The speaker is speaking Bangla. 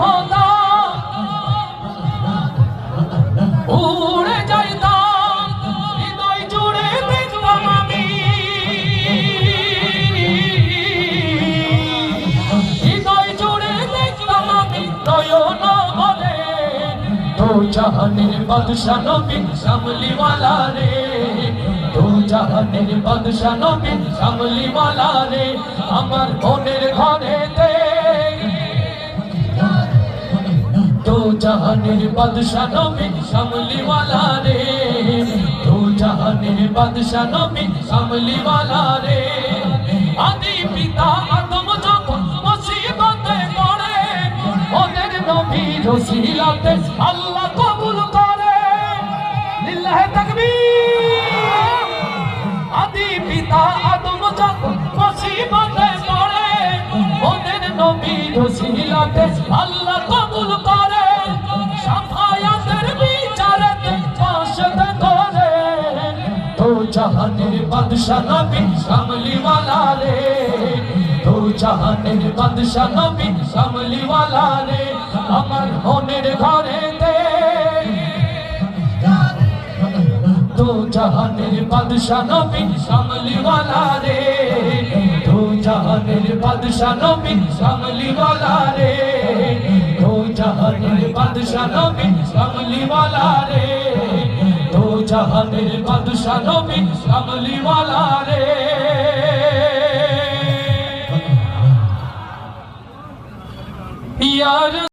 হতাম, উড়ে যাইতাম, হৃদয় জুড়ে দেখতাম আমি, হৃদয় জুড়ে দেখতাম আমি নয়ন বলে দো জাহানের বাদশা নবী কামলিওয়ালা রে, দো জাহানের বাদশা নবী কামলিওয়ালা রে। আমার মনের ঘরেতে দো জাহানের বাদশা নবী কামলিওয়ালা রে, দো জাহানের বাদশা নবী কামলিওয়ালা রে। আদি পিতা আদম যখন মুসিবতে পড়ে, ওদের নবীর ওসিলাতে আল্লাহ কবুল করে। লিল্লাহে তাকবীর। আদি পিতা আদম যখন মুসিবতে পড়ে, ওদের নবীর ওসিলাতে আল্লাহ কবুল করে। শাফায়াতের বিচারেতে পাশে করে দো জাহানের বাদশা নবী কামলিওয়ালা রে, দো জাহানের বাদশা নবী কামলিওয়ালা রে। আমার মনের ঘরেতে দো জাহানের বাদশা নবী কামলিওয়ালা রে, দো জাহানের বাদশা নবী কামলিওয়ালা রে, দো জাহানের বাদশা নবী কামলিওয়ালা রে, দো জাহানের বাদশা নবী কামলিওয়ালা রে। ইয়ার